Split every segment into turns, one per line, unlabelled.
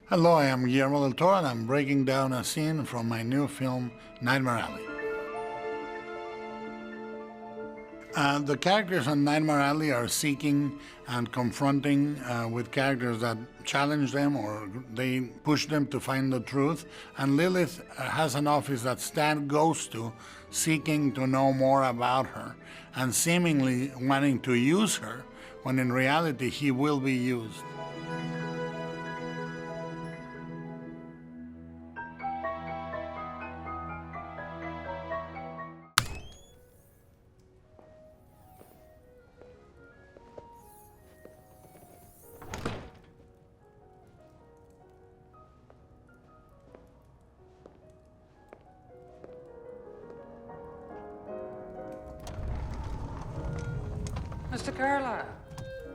Hello, I am Guillermo del Toro, and I'm breaking down a scene from my new film, Nightmare Alley. The characters on Nightmare Alley are seeking and confronting with characters that challenge them or they push them to find the truth. And Lilith has an office that Stan goes to seeking to know more about her and seemingly wanting to use her when in reality he will be used.
Mr. Carlyle,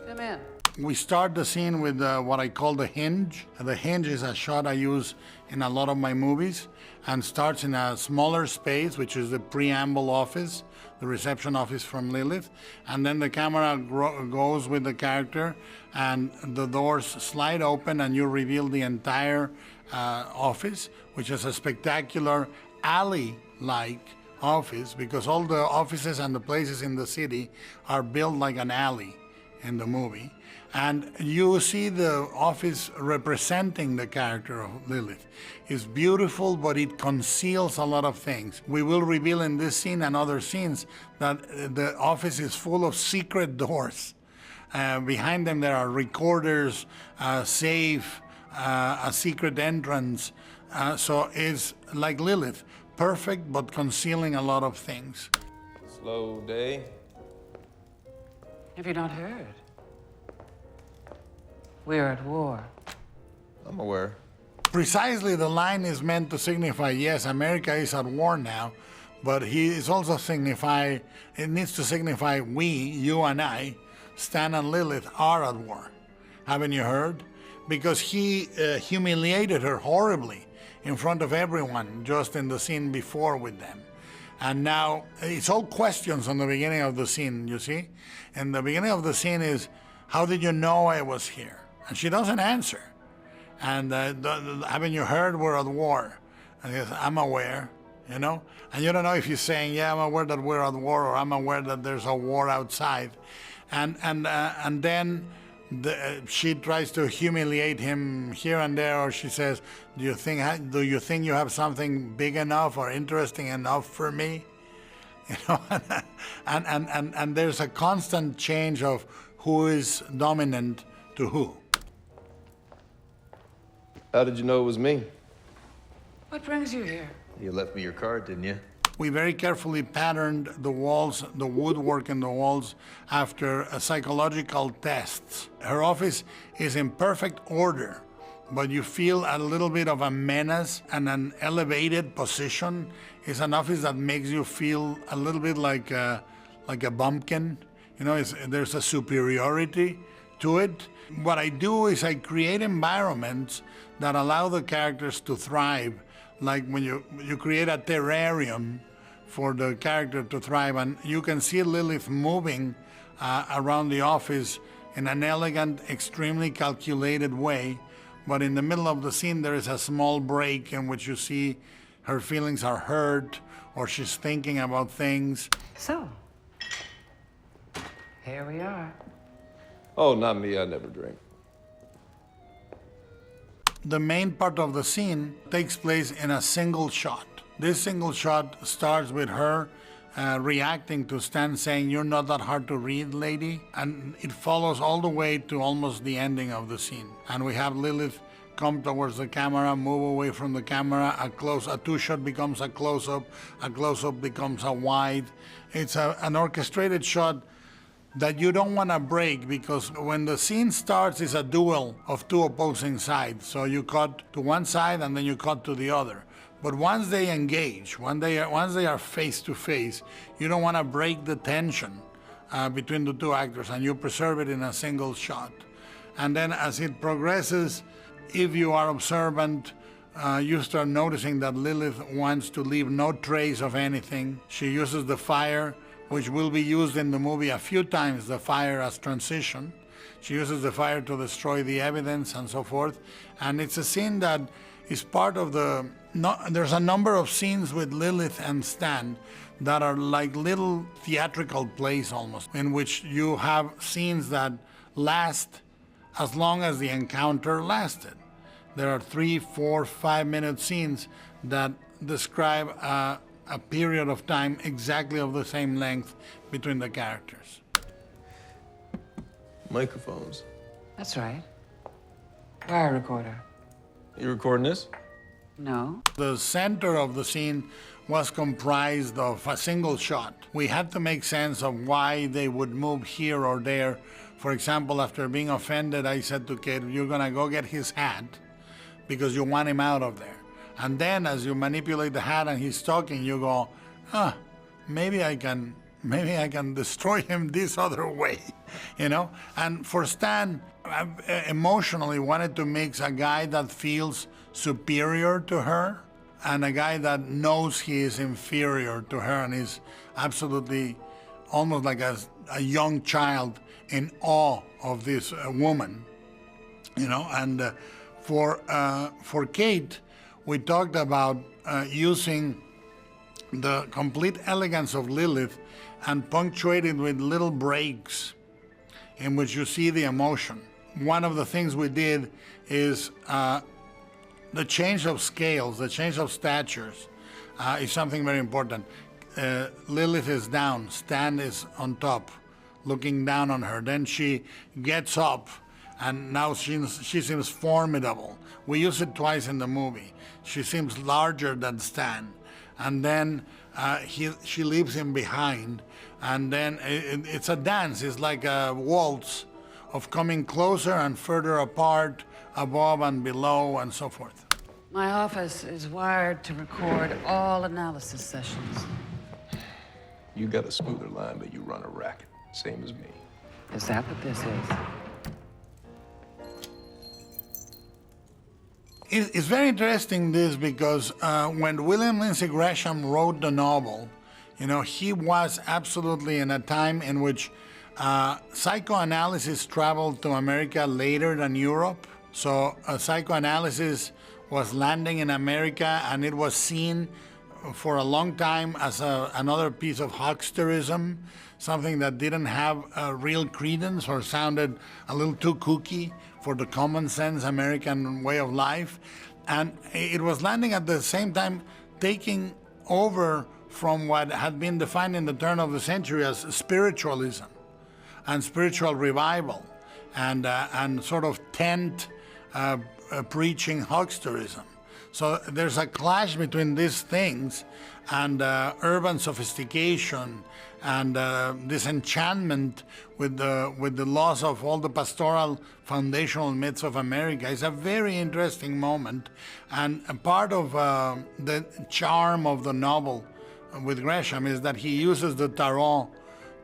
come in.
We start the scene with what I call the hinge. The hinge is a shot I use in a lot of my movies and starts in a smaller space, which is the preamble office, the reception office from Lilith. And then the camera goes with the character and the doors slide open and you reveal the entire office, which is a spectacular alley-like office because all the offices and the places in the city are built like an alley in the movie. And you see the office representing the character of Lilith. It's beautiful, but it conceals a lot of things. We will reveal in this scene and other scenes that the office is full of secret doors. Behind them there are recorders, a safe, a secret entrance. So it's like Lilith, perfect but concealing a lot of things.
Slow day.
Have you not heard? We're at war.
I'm aware.
Precisely, the line is meant to signify, yes, America is at war now, but it needs to signify we, you and I, Stan and Lilith, are at war. Haven't you heard? Because he humiliated her horribly in front of everyone just in the scene before with them. And now, it's all questions on the beginning of the scene, you see? And the beginning of the scene is, how did you know I was here? And she doesn't answer. And haven't you heard we're at war? And he says, I'm aware, you know? And you don't know if he's saying, yeah, I'm aware that we're at war, or I'm aware that there's a war outside. And then she tries to humiliate him here and there, or she says, do you think you have something big enough or interesting enough for me? You know, and there's a constant change of who is dominant to who.
How did you know it was me?
What brings you here?
You left me your card, didn't you?
We very carefully patterned the walls, the woodwork in the walls, after psychological tests. Her office is in perfect order, but you feel a little bit of a menace and an elevated position. It's an office that makes you feel a little bit like a bumpkin. You know, there's a superiority to it. What I do is I create environments that allow the characters to thrive. Like when you create a terrarium for the character to thrive, and you can see Lilith moving around the office in an elegant, extremely calculated way. But in the middle of the scene, there is a small break in which you see her feelings are hurt, or she's thinking about things.
So, here we are.
Oh, not me. I never drink.
The main part of the scene takes place in a single shot. This single shot starts with her reacting to Stan saying, "You're not that hard to read, lady," and it follows all the way to almost the ending of the scene. And we have Lilith come towards the camera, move away from the camera, a two-shot becomes a close-up becomes a wide. It's an orchestrated shot that you don't want to break, because when the scene starts, it's a duel of two opposing sides. So you cut to one side and then you cut to the other. But once they engage, once they are face to face, you don't want to break the tension between the two actors, and you preserve it in a single shot. And then as it progresses, if you are observant, you start noticing that Lilith wants to leave no trace of anything. She uses the fire, which will be used in the movie a few times, the fire as transition. She uses the fire to destroy the evidence and so forth. And it's a scene that is part of the... No, there's a number of scenes with Lilith and Stan that are like little theatrical plays almost, in which you have scenes that last as long as the encounter lasted. There are 3, 4, 5-minute scenes that describe a period of time exactly of the same length between the characters.
Microphones.
That's right. Wire recorder.
You recording this?
No.
The center of the scene was comprised of a single shot. We had to make sense of why they would move here or there. For example, after being offended, I said to Cate, you're gonna go get his hat because you want him out of there. And then as you manipulate the hat and he's talking, you go, maybe I can destroy him this other way, you know? And for Stan, I emotionally wanted to mix a guy that feels superior to her and a guy that knows he is inferior to her and is absolutely almost like a young child in awe of this woman, you know? And for Cate, we talked about using the complete elegance of Lilith and punctuated with little breaks in which you see the emotion. One of the things we did is the change of scales, the change of statures is something very important. Lilith is down, Stan is on top, looking down on her. Then she gets up, and now she seems formidable. We use it twice in the movie. She seems larger than Stan. And then she leaves him behind, and then it's a dance. It's like a waltz of coming closer and further apart, above and below, and so forth.
My office is wired to record all analysis sessions.
You got a smoother line, but you run a racket. Same as me.
Is that what this is?
It's very interesting, this, because when William Lindsay Gresham wrote the novel, you know, he was absolutely in a time in which psychoanalysis traveled to America later than Europe. So psychoanalysis was landing in America, and it was seen for a long time as another piece of hucksterism, something that didn't have real credence or sounded a little too kooky for the common sense American way of life. And it was landing at the same time taking over from what had been defined in the turn of the century as spiritualism and spiritual revival and sort of tent preaching hucksterism. So there's a clash between these things and urban sophistication and disenchantment with the loss of all the pastoral foundational myths of America. It's a very interesting moment, and a part of the charm of the novel with Gresham is that he uses the tarot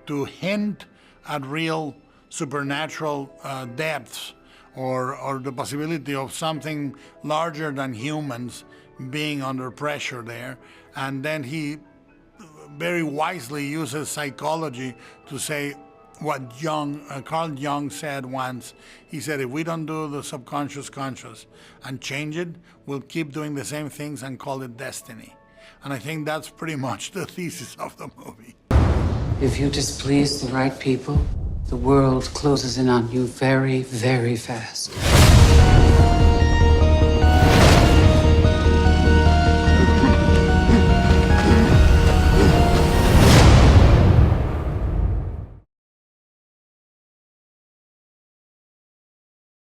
to hint at real supernatural depths or the possibility of something larger than humans being under pressure there. And then he very wisely uses psychology to say what Carl Jung said once. He said, if we don't do the subconscious conscious and change it, we'll keep doing the same things and call it destiny. And I think that's pretty much the thesis of the movie.
If you displease the right people, the world closes in on you very, very fast.